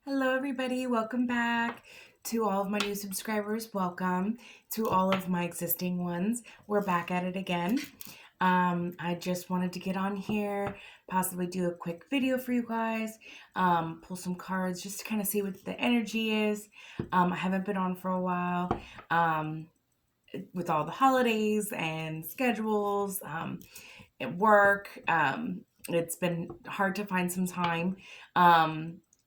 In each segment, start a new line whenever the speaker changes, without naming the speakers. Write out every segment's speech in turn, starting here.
Hello, everybody. Welcome back. To all of my new subscribers, welcome. To all of my existing ones, we're back at it again. I just wanted to get on here, possibly do a quick video for you guys, pull some cards just to kind of see what the energy is. I haven't been on for a while with all the holidays and schedules at work. It's been hard to find some time.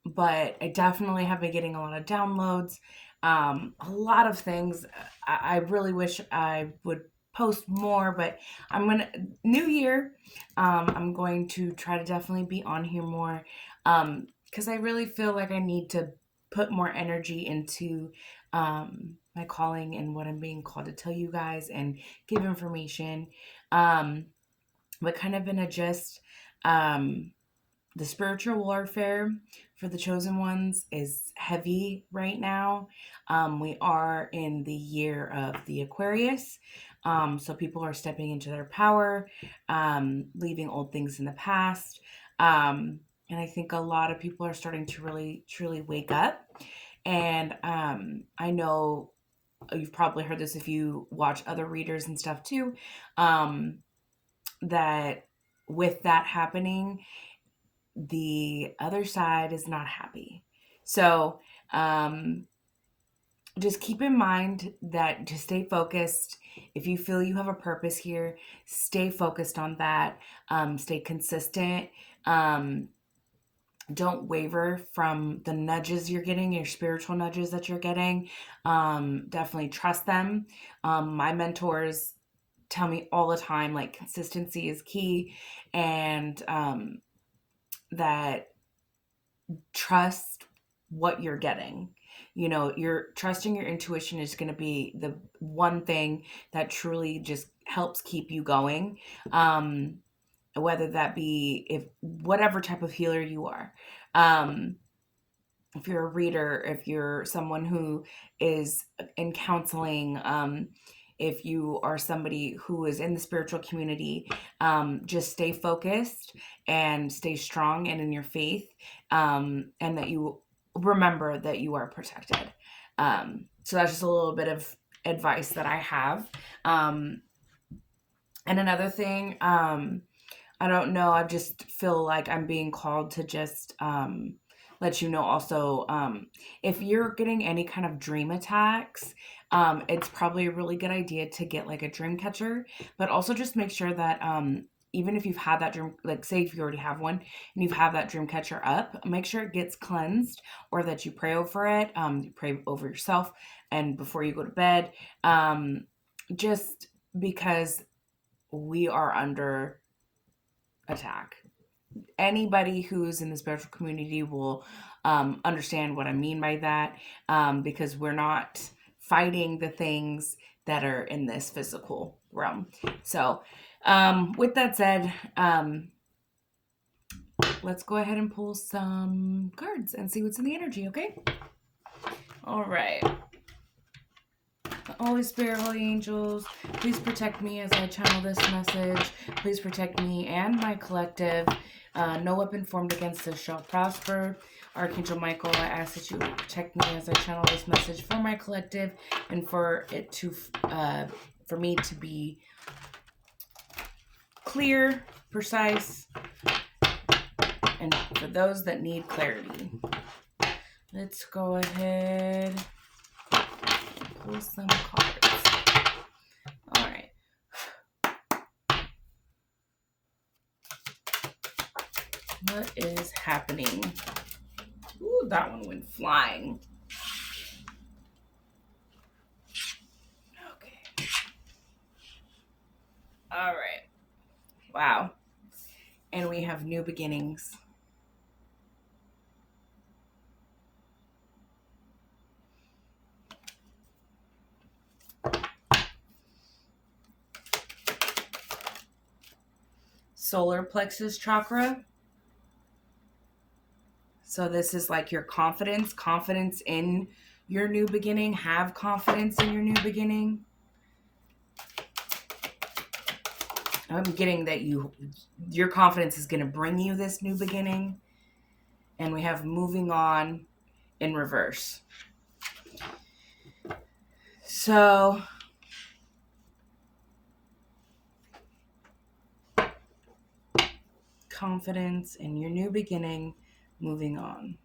But I definitely have been getting a lot of downloads, a lot of things. I really wish I would post more, but new year. I'm going to try to definitely be on here more because I really feel like I need to put more energy into my calling and what I'm being called to tell you guys and give information. But kind of in a just the spiritual warfare for the chosen ones is heavy right now. We are in the year of the Aquarius. So people are stepping into their power, leaving old things in the past. And I think a lot of people are starting to really, truly wake up. And I know you've probably heard this if you watch other readers and stuff too, that with that happening, the other side is not happy. So just keep in mind that to stay focused. If you feel you have a purpose here, stay focused on that. Stay consistent. Don't waver from the nudges you're getting, your spiritual nudges that you're getting. Definitely trust them. My mentors tell me all the time, like, consistency is key, and that trust what you're getting. You know, you're trusting your intuition is going to be the one thing that truly just helps keep you going. Whether that be if whatever type of healer you are. If you're a reader, if you're someone who is in counseling, if you are somebody who is in the spiritual community, just stay focused and stay strong and in your faith, and that you remember that you are protected. So that's just a little bit of advice that I have. And another thing, I don't know, I just feel like I'm being called to just let you know also, if you're getting any kind of dream attacks, it's probably a really good idea to get like a dream catcher, but also just make sure that even if you've had that dream, like say if you already have one and you've had that dream catcher up, make sure it gets cleansed or that you pray over it. You pray over yourself and before you go to bed, just because we are under attack. Anybody who's in the spiritual community will understand what I mean by that, because we're not fighting the things that are in this physical realm. So, with that said, let's go ahead and pull some cards and see what's in the energy, okay? All right. Holy Spirit, Holy Angels, please protect me as I channel this message. Please protect me and my collective. No weapon formed against us shall prosper. Archangel Michael, I ask that you protect me as I channel this message for my collective and for it to, for me to be clear, precise, and for those that need clarity. Let's go ahead and pull some cards. All right. What is happening? Ooh, that one went flying. Okay. All right. Wow. And we have new beginnings. Solar plexus chakra. So this is like your confidence in your new beginning. Have confidence in your new beginning. I'm getting that your confidence is going to bring you this new beginning. And we have moving on in reverse. So confidence in your new beginning, moving on.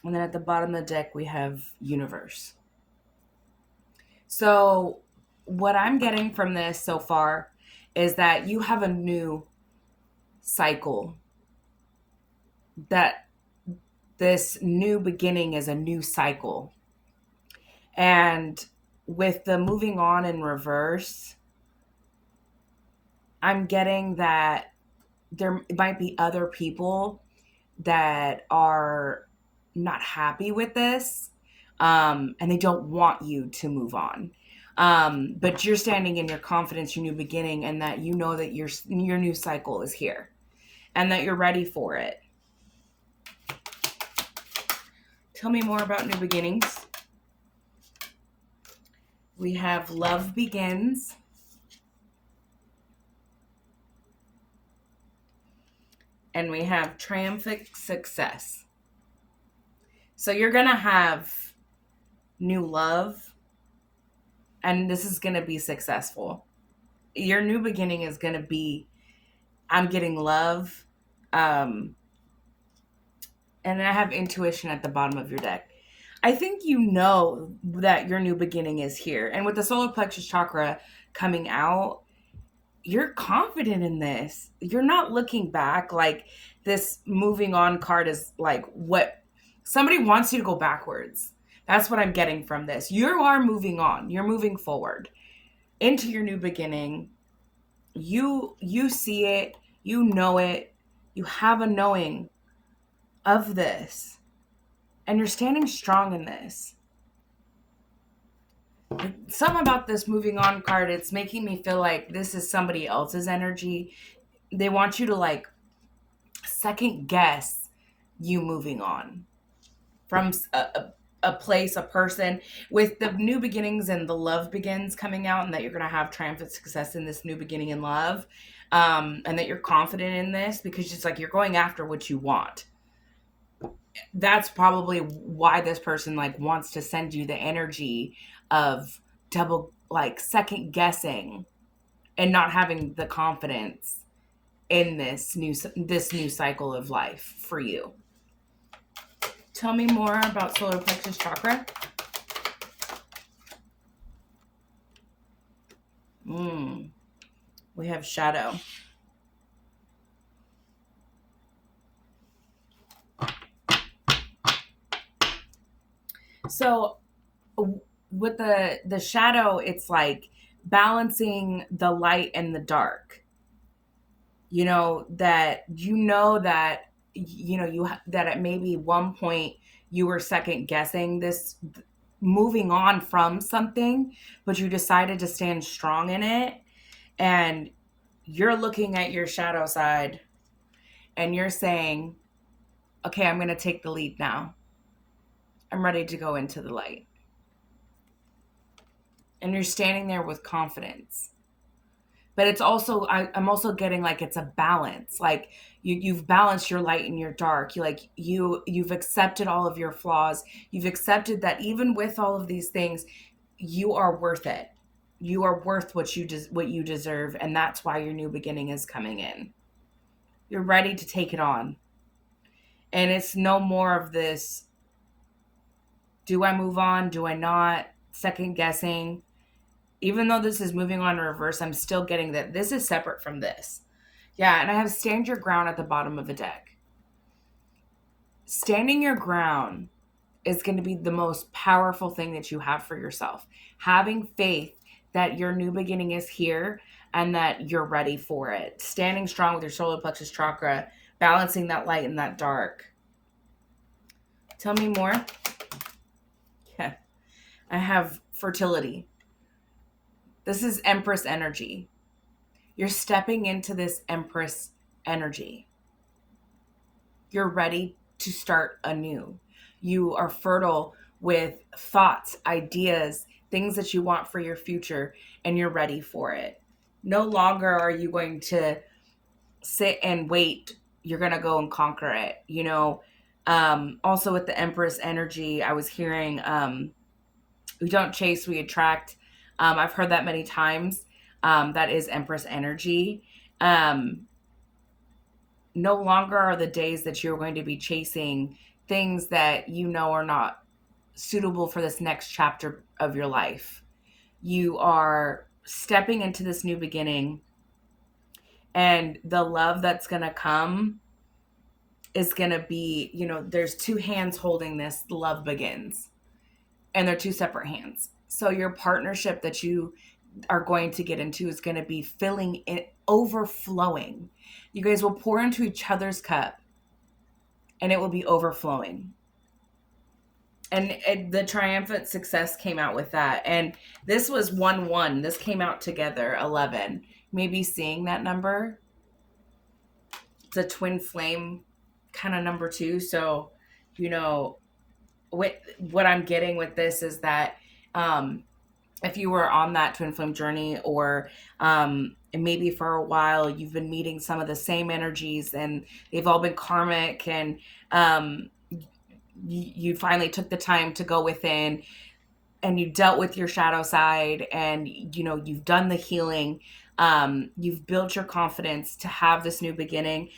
And then at the bottom of the deck, we have universe. So what I'm getting from this so far is that you have a new cycle, that this new beginning is a new cycle. And with the moving on in reverse, I'm getting that there might be other people that are not happy with this, and they don't want you to move on. But you're standing in your confidence, your new beginning, and that you know that your new cycle is here and that you're ready for it. Tell me more about new beginnings. We have love begins. And we have triumphant success. So you're going to have new love, and this is going to be successful. Your new beginning is going to be, I'm getting love. And I have intuition at the bottom of your deck. I think you know that your new beginning is here. And with the solar plexus chakra coming out, you're confident in this. You're not looking back. Like, this moving on card is like what somebody wants you to go backwards. That's what I'm getting from this. You are moving on. You're moving forward into your new beginning. You see it. You know it. You have a knowing of this. And you're standing strong in this. Something about this moving on card, it's making me feel like this is somebody else's energy. They want you to like second guess you moving on from a place, a person. With the new beginnings and the love begins coming out, and that you're going to have triumphant success in this new beginning in love, and that you're confident in this because it's like you're going after what you want. That's probably why this person like wants to send you the energy of double, like second guessing and not having the confidence in this new cycle of life for you. Tell me more about solar plexus chakra. We have shadow. So with the shadow, it's like balancing the light and the dark. That at maybe one point you were second guessing this moving on from something, but you decided to stand strong in it, and you're looking at your shadow side and you're saying, okay, I'm going to take the lead now. I'm ready to go into the light. And you're standing there with confidence. But it's also, I'm also getting like it's a balance. Like you've balanced your light and your dark. You've accepted all of your flaws. You've accepted that even with all of these things, you are worth it. You are worth what you deserve, and that's why your new beginning is coming in. You're ready to take it on. And it's no more of this, do I move on? Do I not? Second guessing. Even though this is moving on in reverse, I'm still getting that this is separate from this. Yeah, and I have stand your ground at the bottom of the deck. Standing your ground is going to be the most powerful thing that you have for yourself. Having faith that your new beginning is here and that you're ready for it. Standing strong with your solar plexus chakra, balancing that light and that dark. Tell me more. Yeah, I have fertility. This is Empress energy. You're stepping into this Empress energy. You're ready to start anew. You are fertile with thoughts, ideas, things that you want for your future, and you're ready for it. No longer are you going to sit and wait, you're going to go and conquer it, you know. Also with the Empress energy, I was hearing, we don't chase, we attract. I've heard that many times. That is Empress energy. No longer are the days that you're going to be chasing things that you know are not suitable for this next chapter of your life. You are stepping into this new beginning, and the love that's going to come is going to be, you know, there's two hands holding this, love begins, and they're two separate hands. So your partnership that you are going to get into is going to be filling it, overflowing. You guys will pour into each other's cup, and it will be overflowing. And the triumphant success came out with that. And this was 1-1. This came out together, 11. Maybe seeing that number. It's a twin flame kind of number 2. So, you know, what I'm getting with this is that if you were on that twin flame journey, or maybe for a while you've been meeting some of the same energies and they've all been karmic, and you finally took the time to go within and you dealt with your shadow side, and you know, you've done the healing, you've built your confidence to have this new beginning.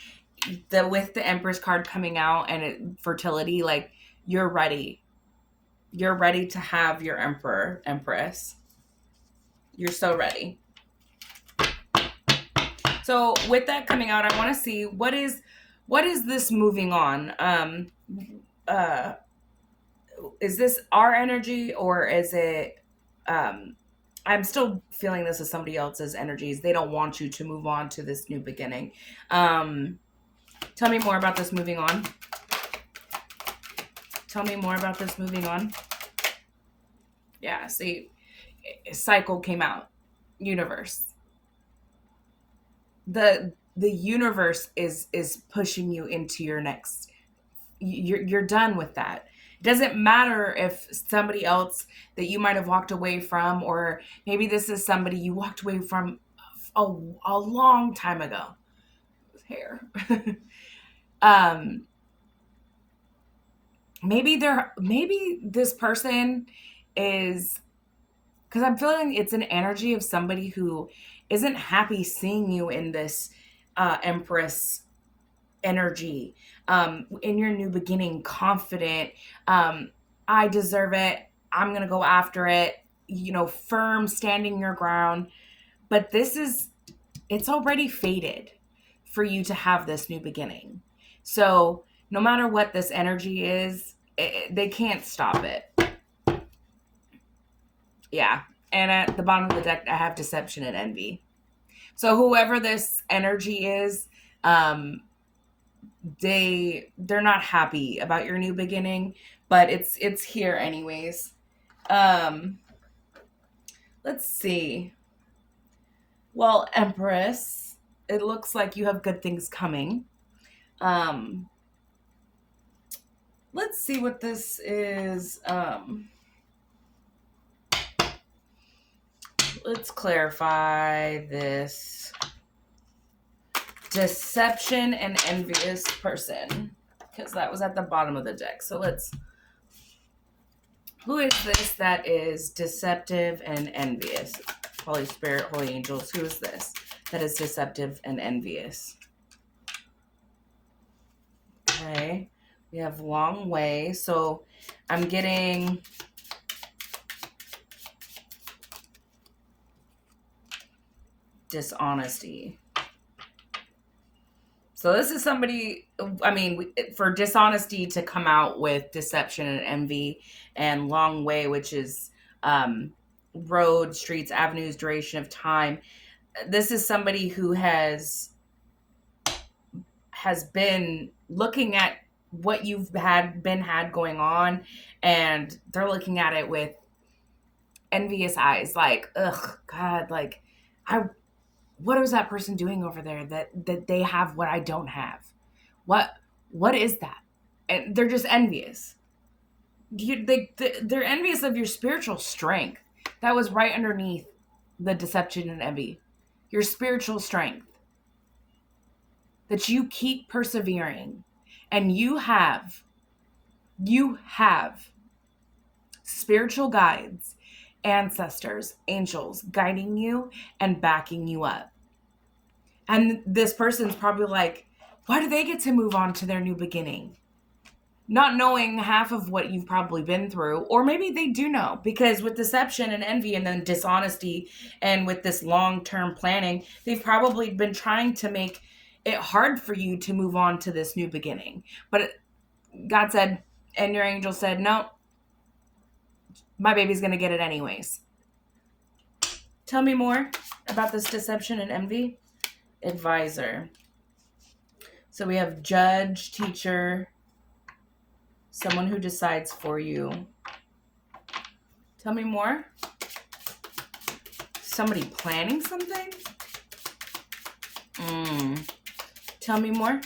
With the Empress card coming out and fertility, like, you're ready to have your Empress. You're so ready. So with that coming out, I want to see what is this moving on. Is this our energy, or is it, I'm still feeling this as somebody else's energies. They don't want you to move on to this new beginning. Tell me more about this moving on. Tell me more about this moving on. Yeah, see, cycle came out. Universe. The universe is pushing you into your next. You're done with that. It doesn't matter if somebody else that you might have walked away from, or maybe this is somebody you walked away from a long time ago. Hair. Maybe this person is, because I'm feeling it's an energy of somebody who isn't happy seeing you in this Empress energy, in your new beginning, confident, I deserve it, I'm gonna go after it, you know, firm, standing your ground. But it's already fated for you to have this new beginning. So no matter what this energy is, they can't stop it. Yeah. And at the bottom of the deck, I have deception and envy. So whoever this energy is, they're not happy about your new beginning, but it's here anyways. Let's see. Well, Empress, it looks like you have good things coming. Let's see what this is. Let's clarify this. Deception and envious person, because that was at the bottom of the deck. So who is this that is deceptive and envious? Holy Spirit, Holy Angels, who is this that is deceptive and envious? Okay, we have long way. So I'm getting dishonesty. So this is somebody, I mean, for dishonesty to come out with deception and envy, and long way, which is road, streets, avenues, duration of time. This is somebody who has been looking at what you've had going on, and they're looking at it with envious eyes, like, ugh, God, like, what is that person doing over there that they have what I don't have? What is that? And they're just envious. They're envious of your spiritual strength. That was right underneath the deception and envy. Your spiritual strength. that you keep persevering, and you have spiritual guides, ancestors, angels guiding you and backing you up. And this person's probably like, why do they get to move on to their new beginning? Not knowing half of what you've probably been through, or maybe they do know, because with deception and envy and then dishonesty and with this long-term planning, they've probably been trying to make it hard for you to move on to this new beginning. But God said, and your angel said, no, my baby's going to get it anyways. Tell me more about this deception and envy. Advisor. So we have judge, teacher, someone who decides for you. Tell me more. Somebody planning something? Tell me more.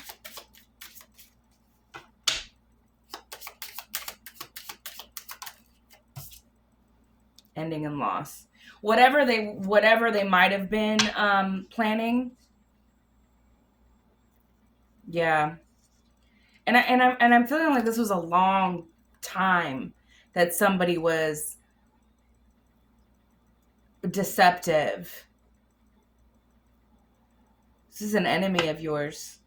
Ending in loss. Whatever they might have been planning. Yeah. And I'm feeling like this was a long time that somebody was deceptive. This is an enemy of yours.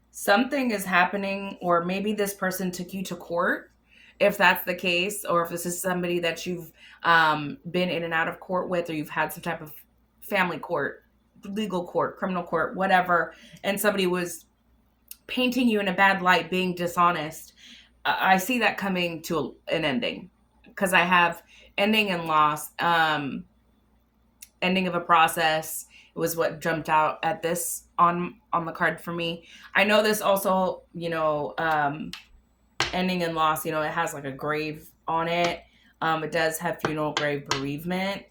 Something is happening, or maybe this person took you to court, if that's the case, or if this is somebody that you've been in and out of court with, or you've had some type of family court, legal court, criminal court, whatever, and somebody was painting you in a bad light, being dishonest. I see that coming to an ending, because I have ending and loss, ending of a process. It was what jumped out at this on the card for me. I know this also, ending and loss, it has like a grave on it. It does have funeral, grave, bereavement.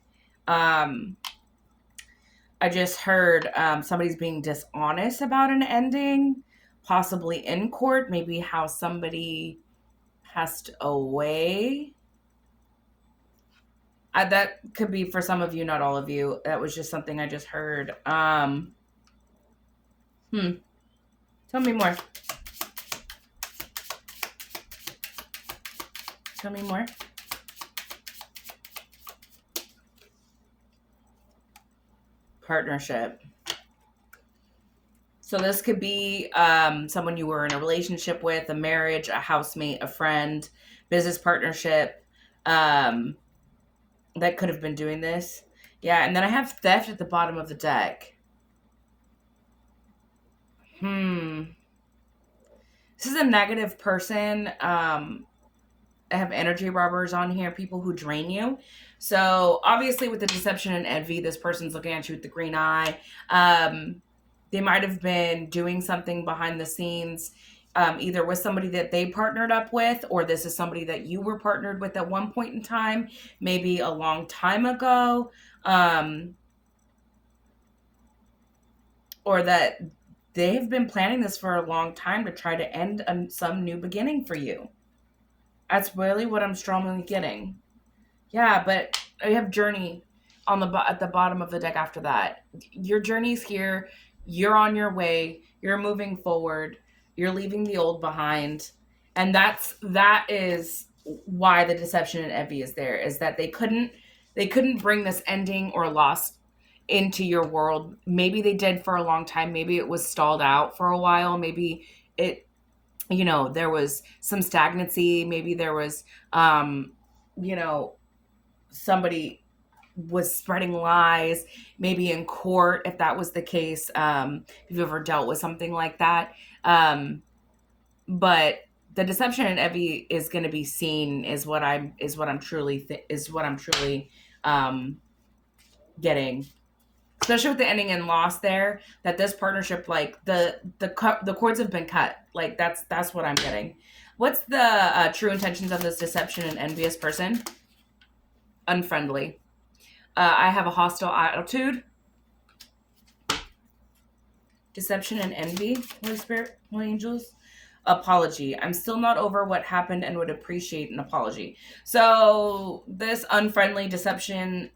I just heard somebody's being dishonest about an ending, possibly in court, maybe how somebody passed away. That could be for some of you, not all of you. That was just something I just heard. Tell me more. Tell me more. Partnership. So this could be someone you were in a relationship with, a marriage, a housemate, a friend, business partnership. That could have been doing this. Yeah, and then I have theft at the bottom of the deck. This is a negative person. I have energy robbers on here, people who drain you. So obviously with the deception and envy, this person's looking at you with the green eye. They might have been doing something behind the scenes, either with somebody that they partnered up with, or this is somebody that you were partnered with at one point in time, maybe a long time ago, or that they've been planning this for a long time to try to end some new beginning for you. That's really what I'm strongly getting. Yeah, but I have journey at the bottom of the deck after that. Your journey's here. You're on your way. You're moving forward. You're leaving the old behind. And that is why the deception and envy is there, is that they couldn't bring this ending or loss into your world. Maybe they did for a long time. Maybe it was stalled out for a while. Maybe it, there was some stagnancy. Maybe there was, somebody was spreading lies, maybe in court, if that was the case. If you've ever dealt with something like that. But the deception and envy is going to be seen is what I'm truly getting, especially with the ending in loss there, that this partnership, like the cords have been cut. Like that's what I'm getting. What's the true intentions of this deception and envious person? Unfriendly. I have a hostile attitude. Deception and envy. Holy Spirit, Holy Angels. Apology. I'm still not over what happened and would appreciate an apology. So this unfriendly deception,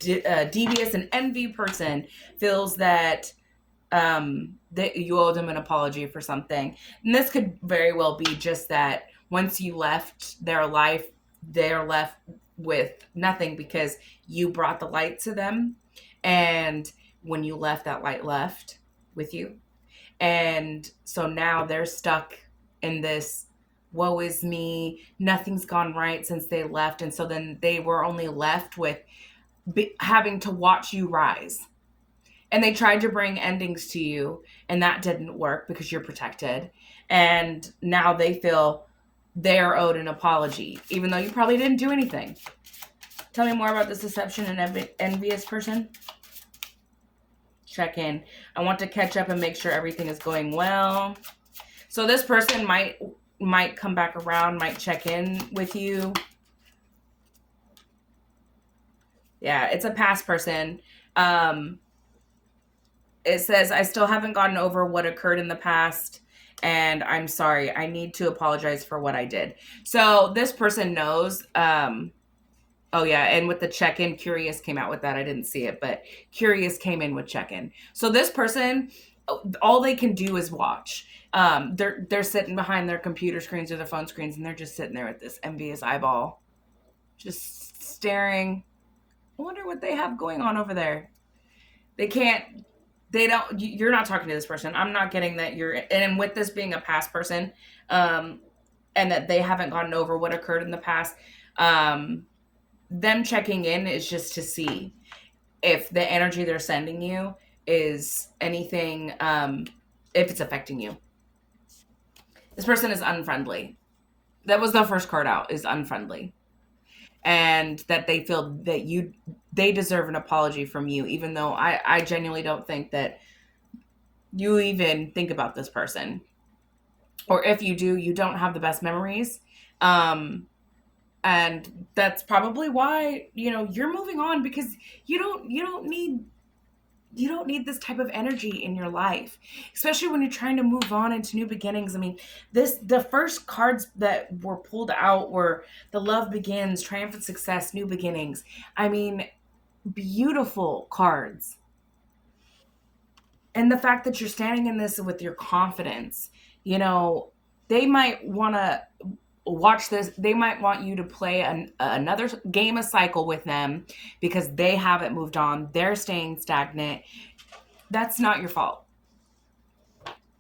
devious and envy person feels that that you owe them an apology for something. And this could very well be just that once you left their life, they're left with nothing because you brought the light to them. And when you left, that light left with you. And so now they're stuck in this woe is me, nothing's gone right since they left. And so then they were only left with having to watch you rise. And they tried to bring endings to you, and that didn't work because you're protected. And now they feel they're owed an apology, even though you probably didn't do anything. Tell me more about this deception and envious person. Check in. I want to catch up and make sure everything is going well. So this person might come back around, might check in with you. Yeah, it's a past person. It says, I still haven't gotten over what occurred in the past, and I'm sorry. I need to apologize for what I did. So this person knows. Oh, yeah, and with the check-in, Curious came out with that. I didn't see it, but Curious came in with check-in. So this person, all they can do is watch. They're sitting behind their computer screens or their phone screens, and they're just sitting there with this envious eyeball, just staring. I wonder what they have going on over there. You're not talking to this person. I'm not getting that and with this being a past person, and that they haven't gotten over what occurred in the past, them checking in is just to see if the energy they're sending you is anything, if it's affecting you. This person is unfriendly. That was the first card out, is unfriendly. And that they feel that they deserve an apology from you, even though I genuinely don't think that you even think about this person. Or if you do, you don't have the best memories. And that's probably why, you're moving on, because you don't need this type of energy in your life, especially when you're trying to move on into new beginnings. I mean, the first cards that were pulled out were the love begins, triumphant success, new beginnings. I mean, beautiful cards. And the fact that you're standing in this with your confidence, they might want to watch this. They might want you to play another game of cycle with them because they haven't moved on. They're staying stagnant. That's not your fault.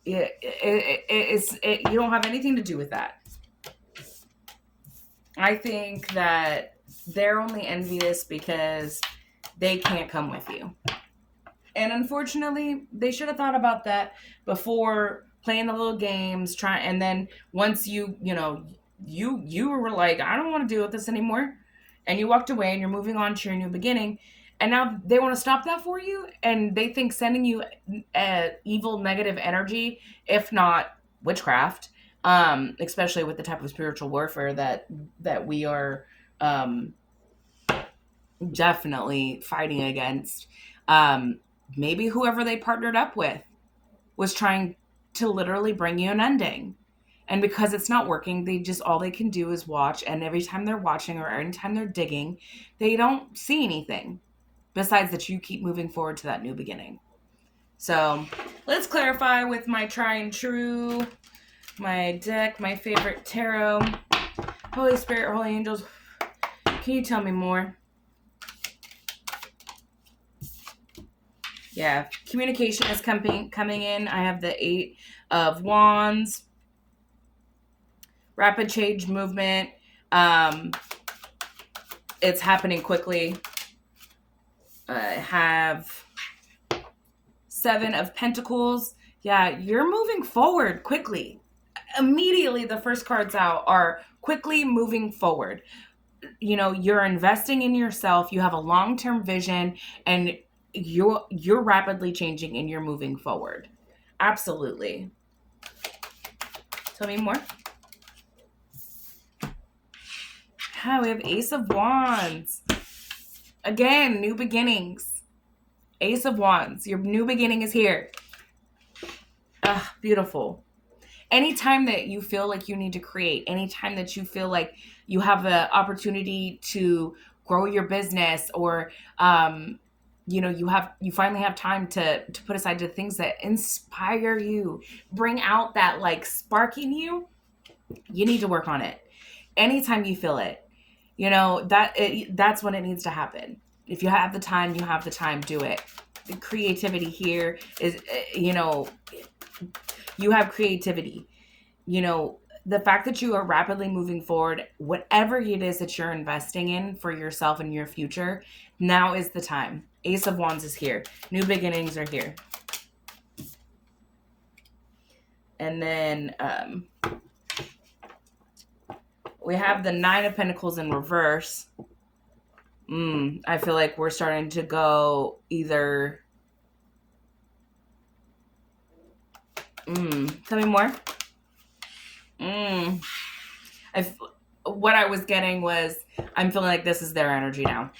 You don't have anything to do with that. I think that they're only envious because they can't come with you. And unfortunately, they should have thought about that before playing the little games, and then once you were like, I don't want to deal with this anymore, and you walked away and you're moving on to your new beginning, and now they want to stop that for you, and they think sending you evil, negative energy, if not witchcraft, especially with the type of spiritual warfare that we are definitely fighting against. Maybe whoever they partnered up with was trying to literally bring you an ending. And because it's not working, all they can do is watch. And every time they're watching or every time they're digging, they don't see anything besides that you keep moving forward to that new beginning. So let's clarify with my try and true, my deck, my favorite tarot. Holy Spirit, Holy Angels, can you tell me more? Yeah, communication is coming in. I have the 8 of Wands. Rapid change movement. It's happening quickly. I have 7 of Pentacles. Yeah, you're moving forward quickly. Immediately, the first cards out are quickly moving forward. You're investing in yourself. You have a long-term vision, and you're rapidly changing and you're moving forward. Absolutely. Tell me more. We have Ace of Wands. Again, new beginnings. Ace of Wands. Your new beginning is here. Beautiful. Anytime that you feel like you need to create, anytime that you feel like you have the opportunity to grow your business or you finally have time to put aside the things that inspire you, bring out that like spark in you. You need to work on it anytime you feel it. That's when it needs to happen. If you have the time, you have the time, do it. The creativity here is, you have creativity. The fact that you are rapidly moving forward, whatever it is that you're investing in for yourself and your future, now is the time. Ace of Wands is here. New beginnings are here. And then we have the Nine of Pentacles in reverse. I feel like we're starting to go either... Tell me more. What I was getting was, I'm feeling like this is their energy now.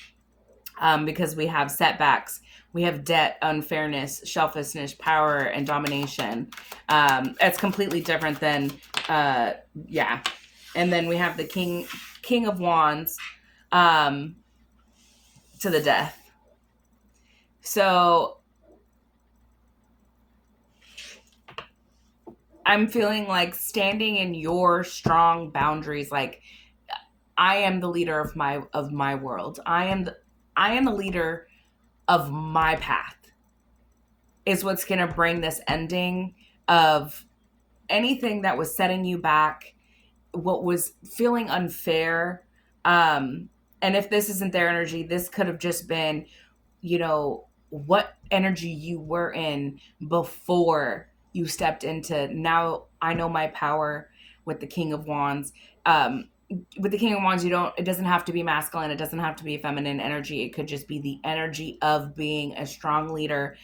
Because we have setbacks, we have debt, unfairness, selfishness, power, and domination. It's completely different than, yeah. And then we have the King of Wands, to the death. So I'm feeling like standing in your strong boundaries. Like, I am the leader of my world. I am the leader of my path, is what's going to bring this ending of anything that was setting you back, what was feeling unfair. And if this isn't their energy, this could have just been, what energy you were in before you stepped into, now I know my power, with the King of Wands. With the King of Wands, it doesn't have to be masculine. It doesn't have to be a feminine energy. It could just be the energy of being a strong leader,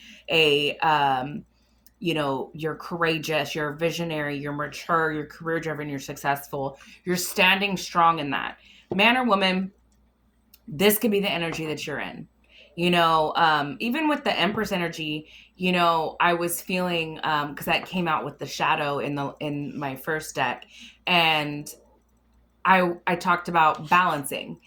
you're courageous, you're visionary, you're mature, you're career driven, you're successful, you're standing strong in that. Man or woman, this could be the energy that you're in. Even with the Empress energy, I was feeling, because that came out with the shadow in my first deck, and I talked about balancing,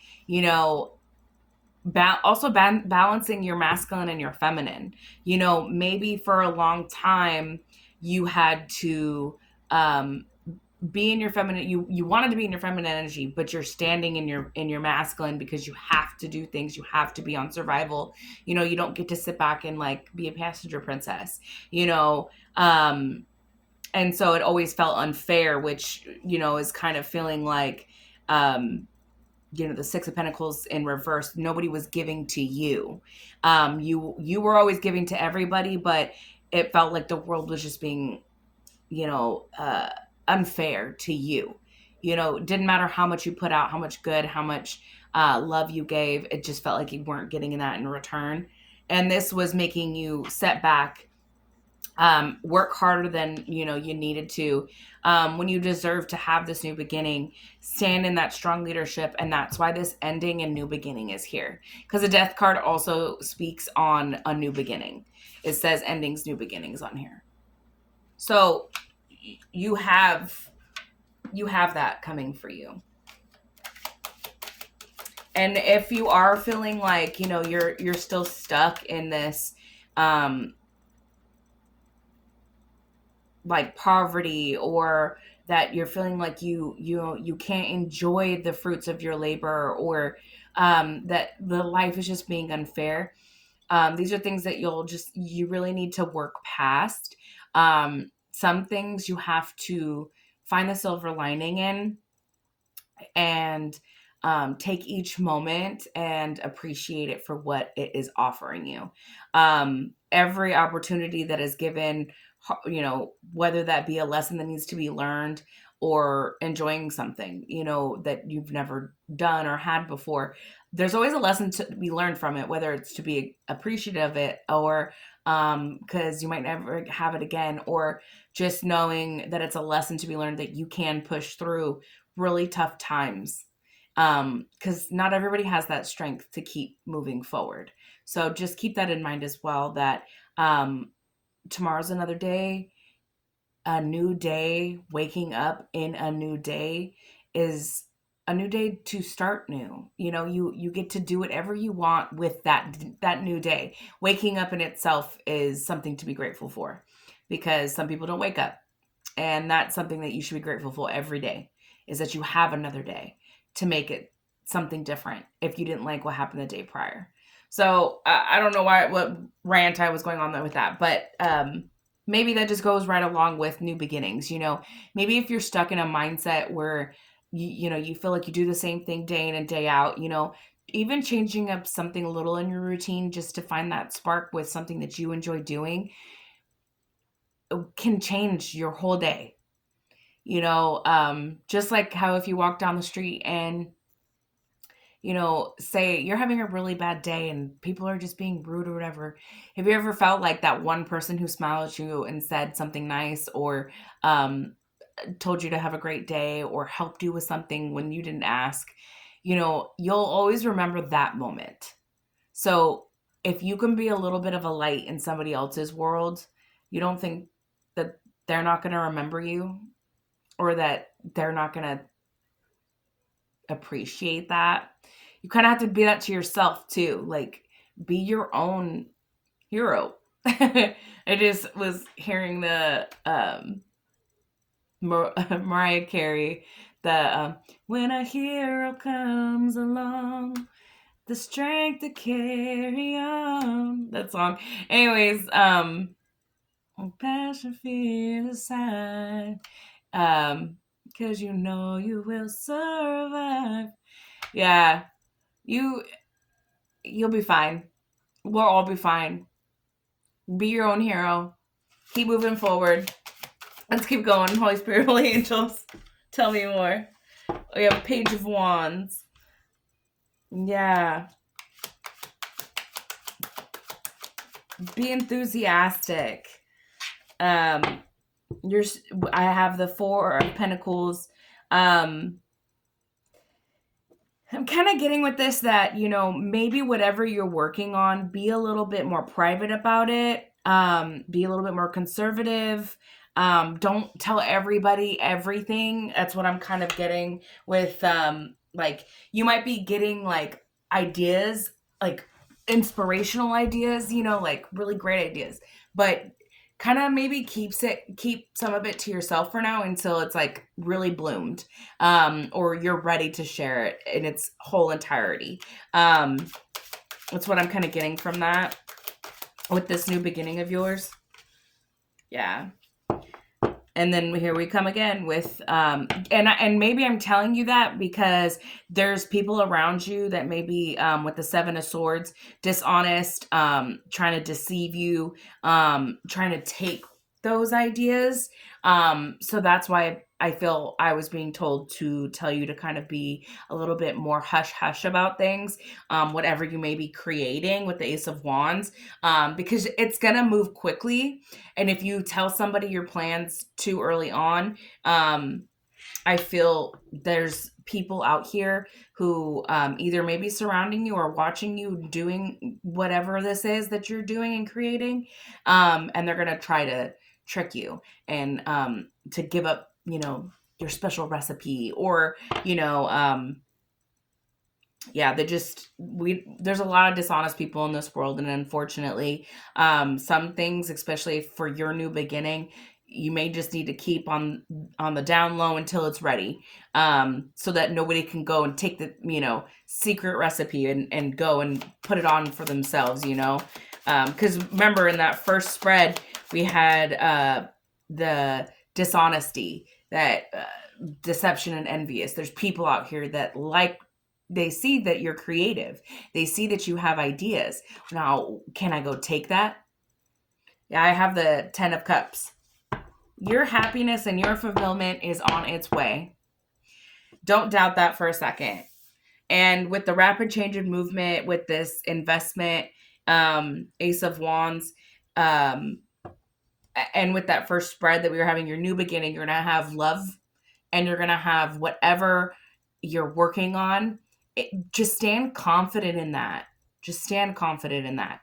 balancing your masculine and your feminine. Maybe for a long time you had to be in your feminine, you wanted to be in your feminine energy, but you're standing in your masculine because you have to do things, you have to be on survival. You don't get to sit back and like be a passenger princess. And so it always felt unfair, which is kind of feeling like the Six of Pentacles in reverse. Nobody was giving to you. You were always giving to everybody, but it felt like the world was just being unfair to you. It didn't matter how much you put out, how much good, how much love you gave. It just felt like you weren't getting that in return. And this was making you set back, work harder than you needed to, when you deserve to have this new beginning, stand in that strong leadership. And that's why this ending and new beginning is here, because the Death card also speaks on a new beginning. It says endings, new beginnings on here. So you have that coming for you. And if you are feeling like you're still stuck in this like poverty, or that you're feeling like you can't enjoy the fruits of your labor, or that the life is just being unfair, these are things that you really need to work past. Some things you have to find the silver lining in, and take each moment and appreciate it for what it is offering you. Every opportunity that is given, whether that be a lesson that needs to be learned, or enjoying something, that you've never done or had before, there's always a lesson to be learned from it, whether it's to be appreciative of it, or because you might never have it again, or just knowing that it's a lesson to be learned, that you can push through really tough times, because not everybody has that strength to keep moving forward. So just keep that in mind as well, that tomorrow's another day. A new day, waking up in a new day is a new day to start new. You get to do whatever you want with that new day. Waking up in itself is something to be grateful for, because some people don't wake up, and that's something that you should be grateful for every day, is that you have another day to make it something different if you didn't like what happened the day prior. So I don't know what rant I was going on there with that, but maybe that just goes right along with new beginnings. Maybe if you're stuck in a mindset where you feel like you do the same thing day in and day out, even changing up something a little in your routine just to find that spark with something that you enjoy doing can change your whole day. Just like how if you walk down the street and say you're having a really bad day and people are just being rude or whatever. Have you ever felt like that one person who smiled at you and said something nice, or told you to have a great day, or helped you with something when you didn't ask? You'll always remember that moment. So if you can be a little bit of a light in somebody else's world, you don't think that they're not going to remember you, or that they're not going to appreciate that. You kind of have to be that to yourself too. Like, be your own hero. I just was hearing the Mariah Carey, the when a hero comes along, the strength to carry on. That song. Anyways, passion, fear aside, cause you know you will survive. Yeah, you'll be fine. We'll all be fine. Be your own hero. Keep moving forward. Let's keep going. Holy Spirit, Holy Angels, tell me more. We have Page of Wands. Yeah. Be enthusiastic. I have the Four of Pentacles. I'm kind of getting with this that, maybe whatever you're working on, be a little bit more private about it. Be a little bit more conservative. Don't tell everybody everything. That's what I'm kind of getting with, like, you might be getting like ideas, like inspirational ideas, like really great ideas, but kind of maybe keep some of it to yourself for now until it's like really bloomed, or you're ready to share it in its whole entirety. That's what I'm kind of getting from that with this new beginning of yours. Yeah. And then here we come again with, and maybe I'm telling you that because there's people around you that may be, with the Seven of Swords, dishonest, trying to deceive you, trying to take those ideas. So that's why I feel I was being told to tell you to kind of be a little bit more hush hush about things, whatever you may be creating with the Ace of Wands, because it's going to move quickly. And if you tell somebody your plans too early on, I feel there's people out here who either maybe surrounding you or watching you doing whatever this is that you're doing and creating, and they're going to try to trick you and to give up, your special recipe, or, yeah, there's a lot of dishonest people in this world. And unfortunately, some things, especially for your new beginning, you may just need to keep on the down low until it's ready, so that nobody can go and take the, secret recipe and go and put it on for themselves, because remember in that first spread, we had the dishonesty, that deception and envious. There's people out here that they see that you're creative. They see that you have ideas. Now, can I go take that? Yeah, I have the 10 of Cups. Your happiness and your fulfillment is on its way. Don't doubt that for a second. And with the rapid change of movement, with this investment, Ace of Wands, and with that first spread that we were having, your new beginning, you're going to have love, and you're going to have whatever you're working on. Just stand confident in that. Just stand confident in that.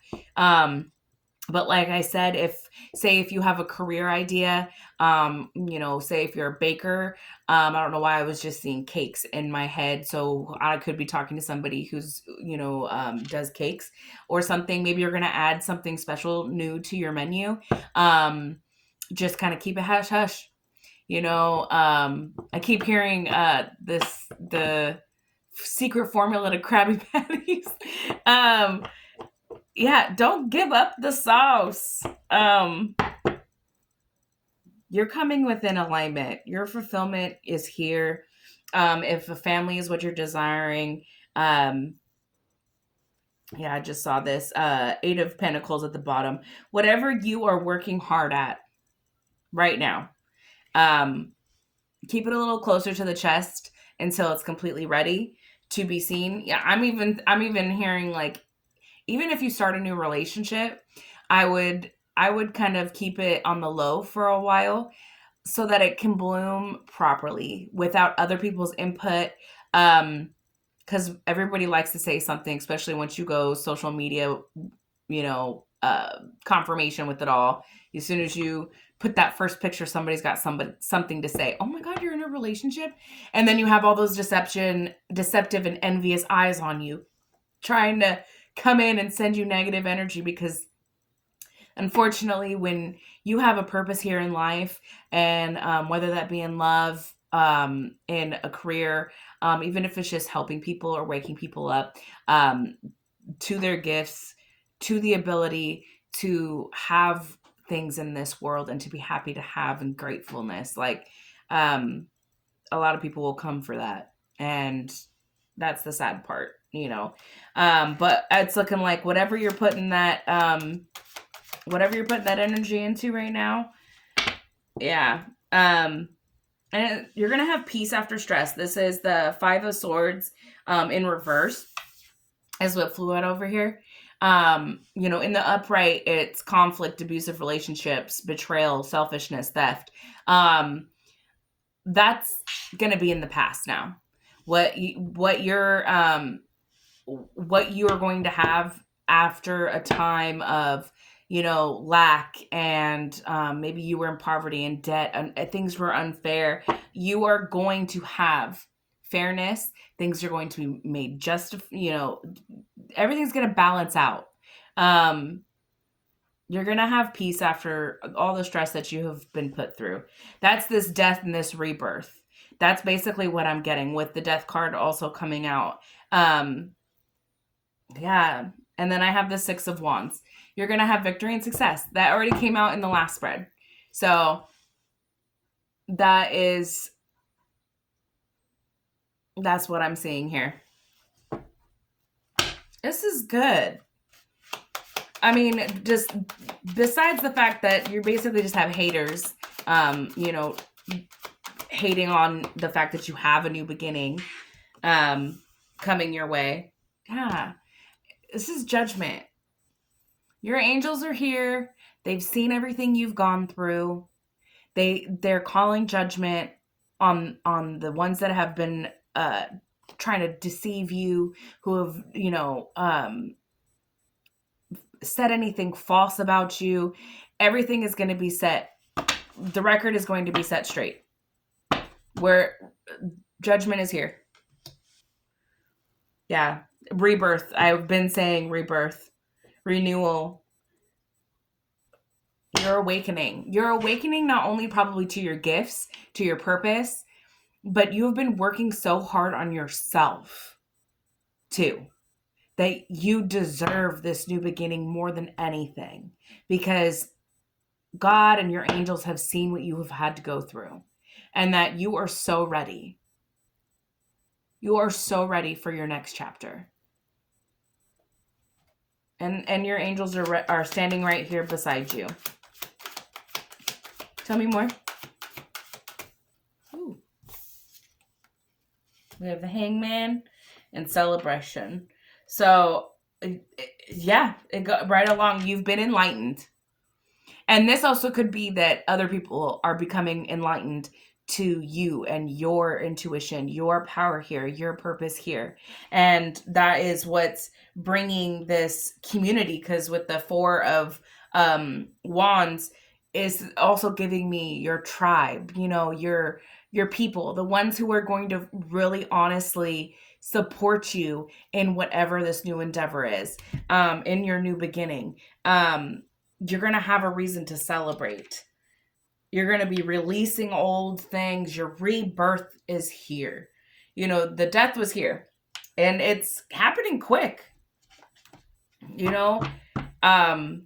But like I said, if you have a career idea, say if you're a baker, I don't know why I was just seeing cakes in my head. So I could be talking to somebody who's, does cakes or something. Maybe you're going to add something special new to your menu. Just kind of keep it hush hush. I keep hearing the secret formula to Krabby Patties. um, yeah, don't give up the sauce. You're coming within alignment. Your fulfillment is here. If a family is what you're desiring, um, yeah, I just saw this. Eight of Pentacles at the bottom. Whatever you are working hard at right now, um, keep it a little closer to the chest until it's completely ready to be seen. Yeah, I'm even hearing like, even if you start a new relationship, I would kind of keep it on the low for a while so that it can bloom properly without other people's input. Because everybody likes to say something, especially once you go social media, confirmation with it all. As soon as you put that first picture, somebody's got something to say. Oh my God, you're in a relationship, and then you have all those deceptive, and envious eyes on you, trying to come in and send you negative energy because unfortunately, when you have a purpose here in life, and whether that be in love, in a career, even if it's just helping people or waking people up um, to their gifts, to the ability to have things in this world and to be happy to have and gratefulness, like um, a lot of people will come for that. And that's the sad part. But it's looking like whatever you're putting that energy into right now, yeah. And you're gonna have peace after stress. This is the Five of Swords, in reverse, is what flew out over here. In the upright, it's conflict, abusive relationships, betrayal, selfishness, theft. That's gonna be in the past now. What you're going to have after a time of lack, and maybe you were in poverty and debt, and things were unfair. You are going to have fairness. Things are going to be made just, everything's going to balance out. um you're going to have peace after all the stress that you have been put through. That's this death and this rebirth. That's basically what I'm getting with the death card also coming out. Yeah. And then I have the Six of Wands. You're going to have victory and success. That already came out in the last spread. So that's what I'm seeing here. This is good. I mean, just besides the fact that you basically just have haters, hating on the fact that you have a new beginning coming your way. Yeah. This is judgment. Your angels are here. They've seen everything you've gone through. They're calling judgment on the ones that have been trying to deceive you, who have said anything false about you. Everything is going to be set. The record is going to be set straight. Where judgment is here. Yeah. Rebirth. I've been saying rebirth. Renewal. You're awakening. You're awakening not only probably to your gifts, to your purpose, but you have been working so hard on yourself too, that you deserve this new beginning more than anything, because God and your angels have seen what you have had to go through, and that you are so ready. You are so ready for your next chapter. And your angels are standing right here beside you. Tell me more. Ooh. We have the Hangman and Celebration. So, yeah, it got right along. You've been enlightened. And this also could be that other people are becoming enlightened to you and your intuition, your power here, your purpose here. And that is what's bringing this community, because with the Four of wands is also giving me your tribe, your people, the ones who are going to really honestly support you in whatever this new endeavor is, in your new beginning. You're going to have a reason to celebrate. You're going to be releasing old things. Your rebirth is here. The death was here, and it's happening quick. you know um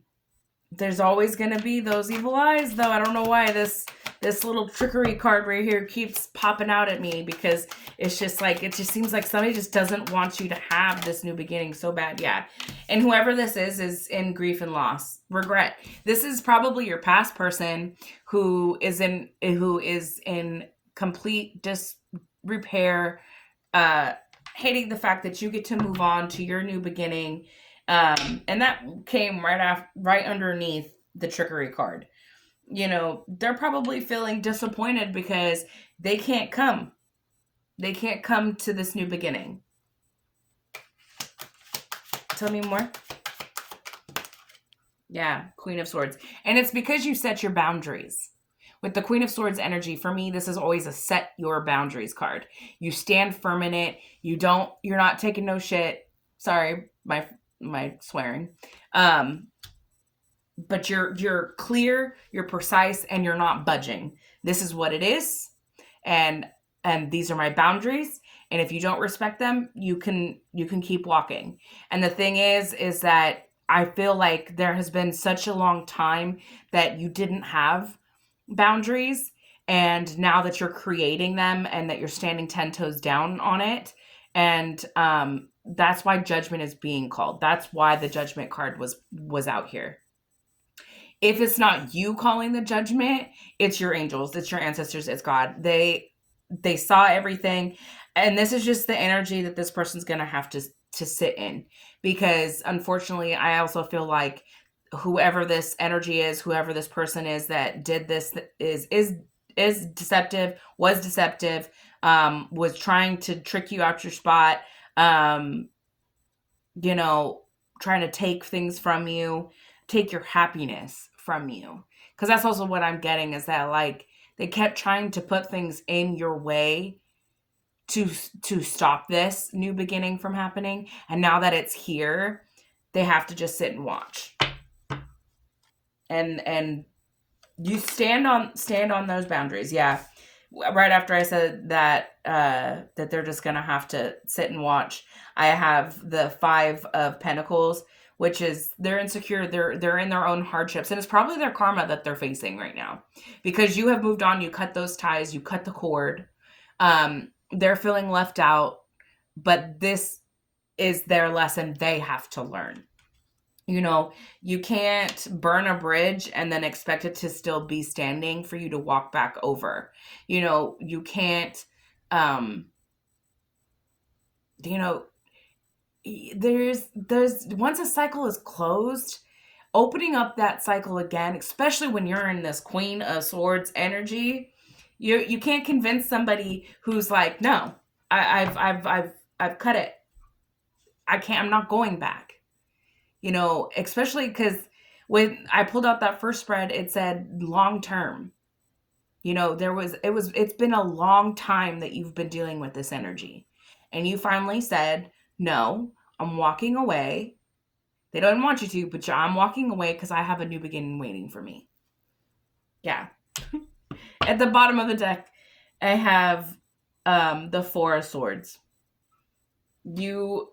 there's always going to be those evil eyes, though. I don't know why this little trickery card right here keeps popping out at me, because it's just like, it just seems like somebody just doesn't want you to have this new beginning so bad. Yeah. And whoever this is in grief and loss, regret. This is probably your past person who is in complete disrepair, hating the fact that you get to move on to your new beginning. And that came right underneath the trickery card. They're probably feeling disappointed because they can't come. They can't come to this new beginning. Tell me more. Yeah, Queen of Swords. And it's because you set your boundaries. With the Queen of Swords energy, for me, this is always a set your boundaries card. You stand firm in it. You're not taking no shit. Sorry, my swearing. But you're clear, you're precise, and you're not budging. This is what it is, and these are my boundaries. And if you don't respect them, you can keep walking. And the thing is that I feel like there has been such a long time that you didn't have boundaries, and now that you're creating them and that you're standing 10 toes down on it, and that's why judgment is being called. That's why the judgment card was out here. If it's not you calling the judgment, it's your angels, it's your ancestors, it's God. They saw everything, and this is just the energy that this person's going to have to sit in, because unfortunately, I also feel like whoever this energy is, whoever this person is that did this is deceptive, was deceptive, was trying to trick you out your spot, trying to take things from you, take your happiness from you. Because that's also what I'm getting, is that like they kept trying to put things in your way to stop this new beginning from happening, and now that it's here, they have to just sit and watch. And you stand on those boundaries. Yeah. Right after I said that that they're just gonna have to sit and watch, I have the 5 of Pentacles, which is they're insecure, they're in their own hardships, and it's probably their karma that they're facing right now, because you have moved on, you cut those ties, you cut the cord. They're feeling left out, but this is their lesson they have to learn. You can't burn a bridge and then expect it to still be standing for you to walk back over. You can't, there's once a cycle is closed, opening up that cycle again, especially when you're in this Queen of Swords energy, you can't convince somebody who's like, no, I've cut it. I'm not going back. Especially because when I pulled out that first spread, it said long term. It's been a long time that you've been dealing with this energy, and you finally said, no, I'm walking away. They don't want you to, but I'm walking away because I have a new beginning waiting for me. Yeah. At the bottom of the deck, I have the 4 of Swords. You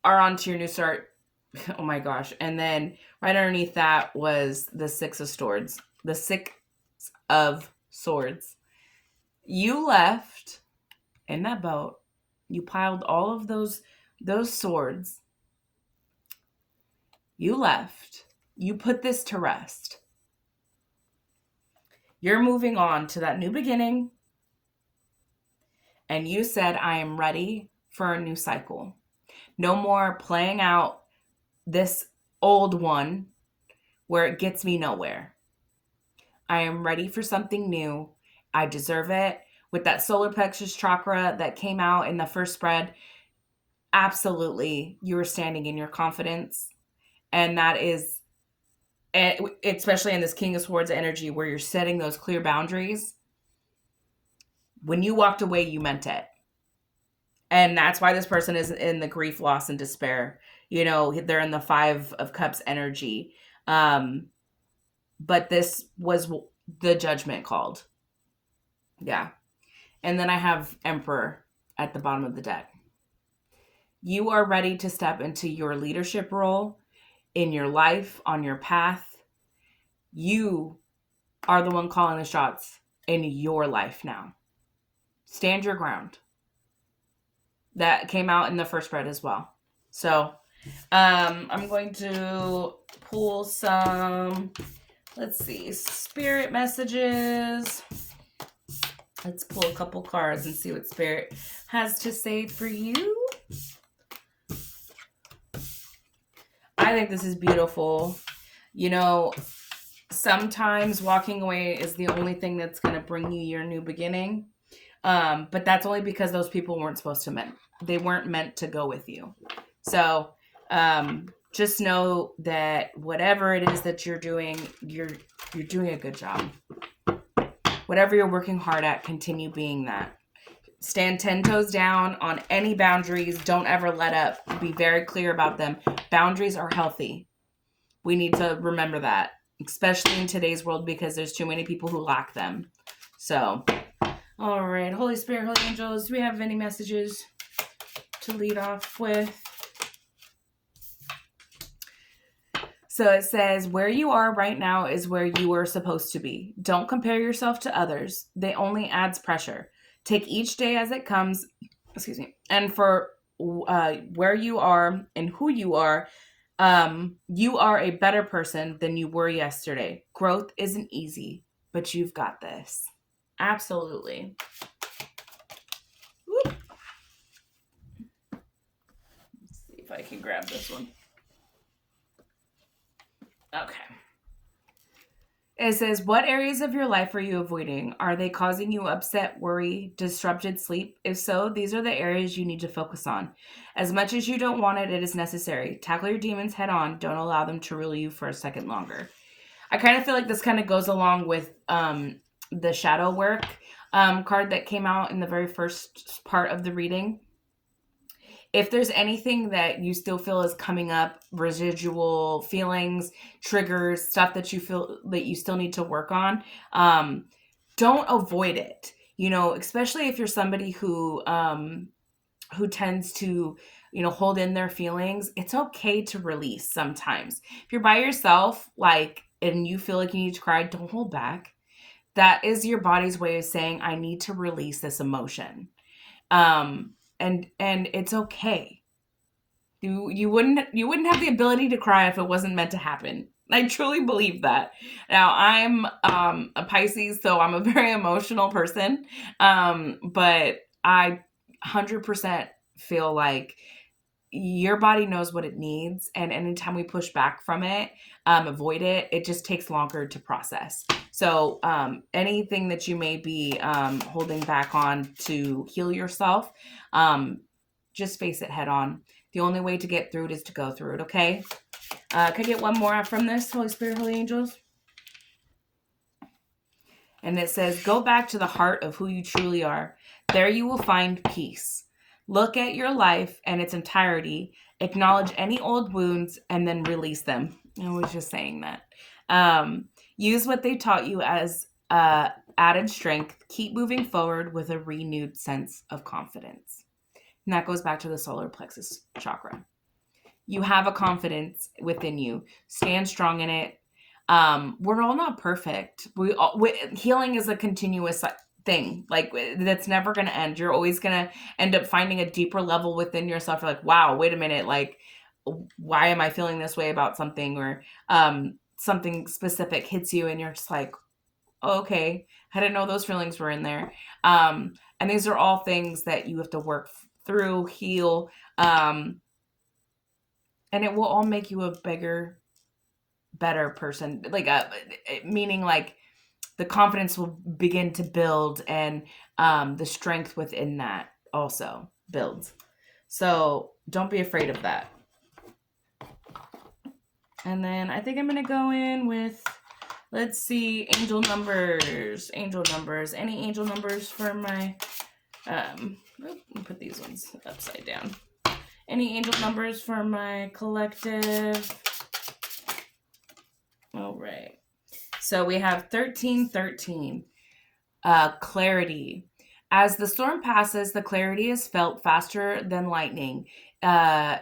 are onto your new start. Oh my gosh. And then right underneath that was the 6 of Swords. The 6 of Swords. You left in that boat. You piled all of those swords. You left. You put this to rest. You're moving on to that new beginning. And you said, I am ready for a new cycle. No more playing out this old one where it gets me nowhere. I am ready for something new. I deserve it. With that solar plexus chakra that came out in the first spread, absolutely, you were standing in your confidence. And that is and especially in this King of Swords energy where you're setting those clear boundaries, when you walked away, you meant it. And that's why this person is in the grief, loss, and despair. You know, they're in the Five of Cups energy. But this was the judgment called. Yeah. And then I have Emperor at the bottom of the deck. You are ready to step into your leadership role in your life, on your path. You are the one calling the shots in your life now. Stand your ground. That came out in the first spread as well. So I'm going to pull some, let's see, spirit messages. Let's pull a couple cards and see what Spirit has to say for you. I think this is beautiful. You know, sometimes walking away is the only thing that's going to bring you your new beginning. But that's only because those people weren't supposed to they weren't meant to go with you. So just know that whatever it is that you're doing, you're doing a good job. Whatever you're working hard at, continue being that. Stand 10 toes down on any boundaries. Don't ever let up. Be very clear about them. Boundaries are healthy. We need to remember that, especially in today's world, because there's too many people who lack them. So, all right. Holy Spirit, Holy Angels, do we have any messages to lead off with? So it says, where you are right now is where you are supposed to be. Don't compare yourself to others. They only adds pressure. Take each day as it comes, and for where you are and who you are a better person than you were yesterday. Growth isn't easy, but you've got this. Absolutely. Whoop. Let's see if I can grab this one. Okay. It says, what areas of your life are you avoiding? Are they causing you upset, worry, disrupted sleep? If so, these are the areas you need to focus on. As much as you don't want it, it is necessary. Tackle your demons head on. Don't allow them to rule you for a second longer. I kind of feel like this kind of goes along with the shadow work card that came out in the very first part of the reading. If there's anything that you still feel is coming up, residual feelings, triggers, stuff that you feel that you still need to work on, don't avoid it. You know, especially if you're somebody who tends to, you know, hold in their feelings. It's okay to release sometimes. If you're by yourself, and you feel like you need to cry, don't hold back. That is your body's way of saying, I need to release this emotion. And it's okay. You wouldn't have the ability to cry if it wasn't meant to happen. I truly believe that. Now, I'm a Pisces, so I'm a very emotional person. But I 100% feel like your body knows what it needs, and anytime we push back from it, avoid it, it just takes longer to process. So anything that you may be holding back on to heal yourself, just face it head on. The only way to get through it is to go through it, okay? Can I get one more out from this, Holy Spirit, Holy Angels? And it says, go back to the heart of who you truly are. There you will find peace. Look at your life and its entirety. Acknowledge any old wounds and then release them. I was just saying that. Use what they taught you as added strength. Keep moving forward with a renewed sense of confidence. And that goes back to the solar plexus chakra. You have a confidence within you. Stand strong in it. We're all not perfect. Healing is a continuous thing. Like, that's never going to end. You're always going to end up finding a deeper level within yourself. You're like, wow, wait a minute. Like, why am I feeling this way about something? Or something specific hits you and you're just like, oh, okay, I didn't know those feelings were in there. And these are all things that you have to work through, heal, and it will all make you a bigger, better person. Meaning like the confidence will begin to build, and the strength within that also builds. So don't be afraid of that. And then I think I'm going to go in with, let's see, angel numbers. Angel numbers. Any angel numbers for my, let me put these ones upside down. Any angel numbers for my collective? All right. So we have 1313. Clarity. As the storm passes, the clarity is felt faster than lightning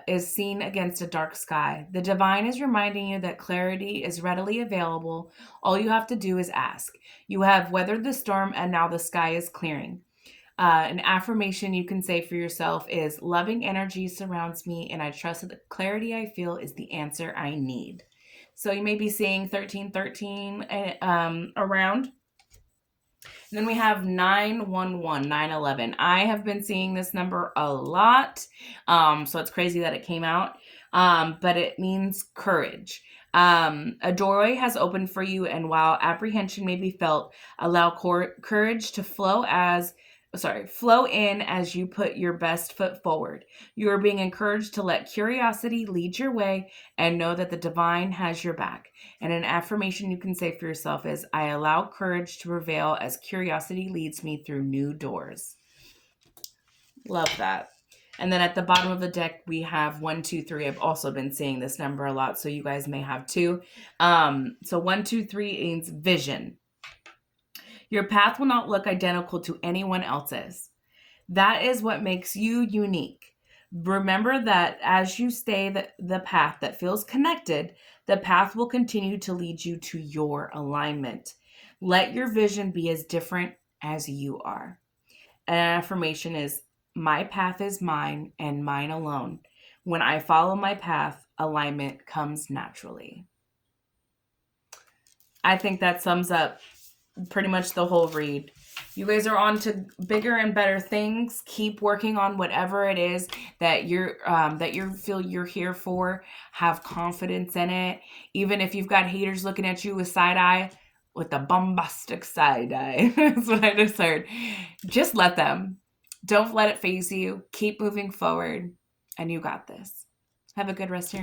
is seen against a dark sky. The divine is reminding you that clarity is readily available. All you have to do is ask. You have weathered the storm and now the sky is clearing. An affirmation you can say for yourself is loving energy surrounds me, and I trust that the clarity I feel is the answer I need. So you may be seeing 1313 around. Then we have 911, 911. I have been seeing this number a lot. So it's crazy that it came out. But it means courage. A doorway has opened for you, and while apprehension may be felt, allow courage to flow in as you put your best foot forward. You are being encouraged to let curiosity lead your way and know that the divine has your back. And an affirmation you can say for yourself is, I allow courage to prevail as curiosity leads me through new doors. Love that. And then at the bottom of the deck, we have 1, 2, 3. I've also been seeing this number a lot, so you guys may have too. So 1, 2, 3 means vision. Your path will not look identical to anyone else's. That is what makes you unique. Remember that as you stay the path that feels connected, the path will continue to lead you to your alignment. Let your vision be as different as you are. An affirmation is, my path is mine and mine alone. When I follow my path, alignment comes naturally. I think that sums up pretty much the whole read. You guys are on to bigger and better things. Keep working on whatever it is that you feel you're here for. Have confidence in it. Even if you've got haters looking at you with side eye, with the bombastic side eye. That's what I just heard. Just let them. Don't let it faze you. Keep moving forward. And you got this. Have a good rest of your